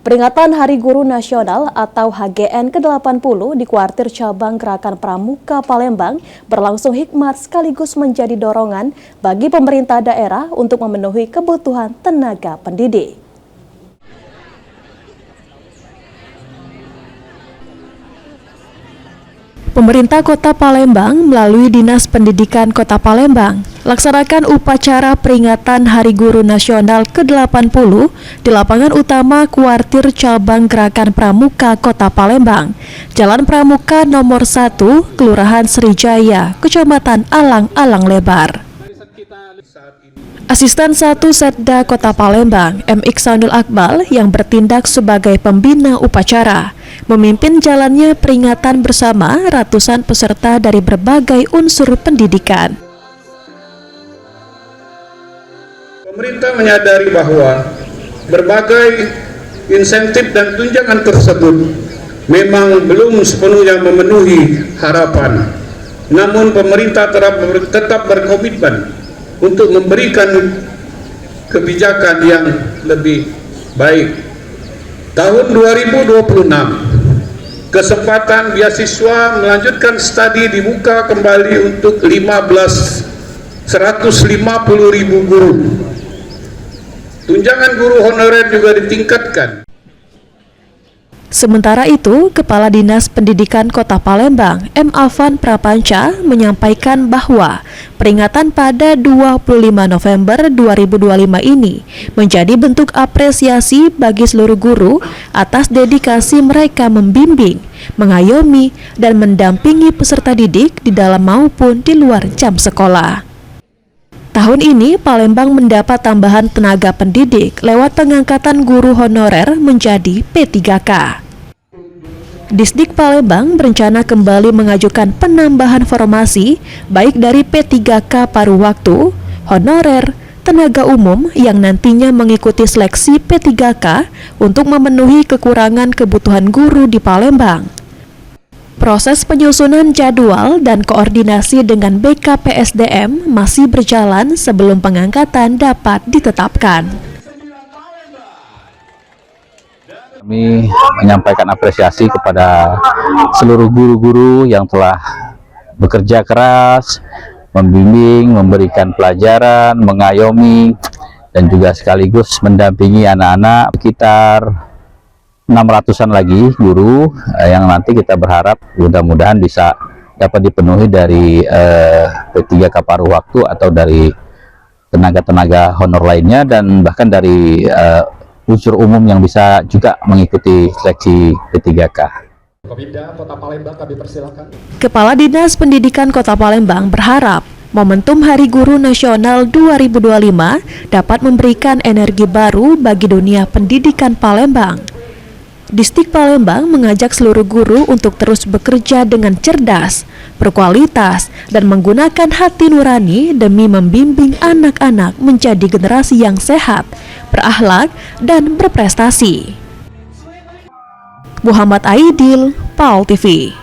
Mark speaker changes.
Speaker 1: Peringatan Hari Guru Nasional atau HGN ke-80 di kuartir cabang Gerakan Pramuka Palembang berlangsung hikmat sekaligus menjadi dorongan bagi pemerintah daerah untuk memenuhi kebutuhan tenaga pendidik. Pemerintah Kota Palembang melalui Dinas Pendidikan Kota Palembang laksanakan upacara peringatan Hari Guru Nasional ke-80 di lapangan utama kuartir cabang Gerakan Pramuka Kota Palembang, Jalan Pramuka nomor 1, Kelurahan Srijaya, Kecamatan Alang-Alang Lebar. Asisten 1 Setda Kota Palembang, M. Iksanul Akmal, yang bertindak sebagai pembina upacara, memimpin jalannya peringatan bersama ratusan peserta dari berbagai unsur pendidikan.
Speaker 2: Pemerintah menyadari bahwa berbagai insentif dan tunjangan tersebut memang belum sepenuhnya memenuhi harapan. Namun pemerintah tetap berkomitmen untuk memberikan kebijakan yang lebih baik. Tahun 2026, kesempatan beasiswa melanjutkan studi dibuka kembali untuk 150.000 guru. Tunjangan guru honorer juga ditingkatkan.
Speaker 1: Sementara itu, Kepala Dinas Pendidikan Kota Palembang, M. Afan Prapanca, menyampaikan bahwa peringatan pada 25 November 2025 ini menjadi bentuk apresiasi bagi seluruh guru atas dedikasi mereka membimbing, mengayomi, dan mendampingi peserta didik di dalam maupun di luar jam sekolah. Tahun ini, Palembang mendapat tambahan tenaga pendidik lewat pengangkatan guru honorer menjadi P3K. Disdik Palembang berencana kembali mengajukan penambahan formasi baik dari P3K paruh waktu, honorer, tenaga umum yang nantinya mengikuti seleksi P3K untuk memenuhi kekurangan kebutuhan guru di Palembang. Proses penyusunan jadwal dan koordinasi dengan BKPSDM masih berjalan sebelum pengangkatan dapat ditetapkan.
Speaker 3: Kami menyampaikan apresiasi kepada seluruh guru-guru yang telah bekerja keras, membimbing, memberikan pelajaran, mengayomi, dan juga sekaligus mendampingi anak-anak. Sekitar 600-an lagi guru yang nanti kita berharap mudah-mudahan bisa dapat dipenuhi dari P3K paruh waktu atau dari tenaga-tenaga honor lainnya, dan bahkan dari unsur umum yang bisa juga mengikuti seleksi P3K.
Speaker 1: Kepala Dinas Pendidikan Kota Palembang berharap momentum Hari Guru Nasional 2025 dapat memberikan energi baru bagi dunia pendidikan Palembang. Disdik Palembang mengajak seluruh guru untuk terus bekerja dengan cerdas, berkualitas, dan menggunakan hati nurani demi membimbing anak-anak menjadi generasi yang sehat, berakhlak, dan berprestasi. Muhammad Aidil, PAL TV.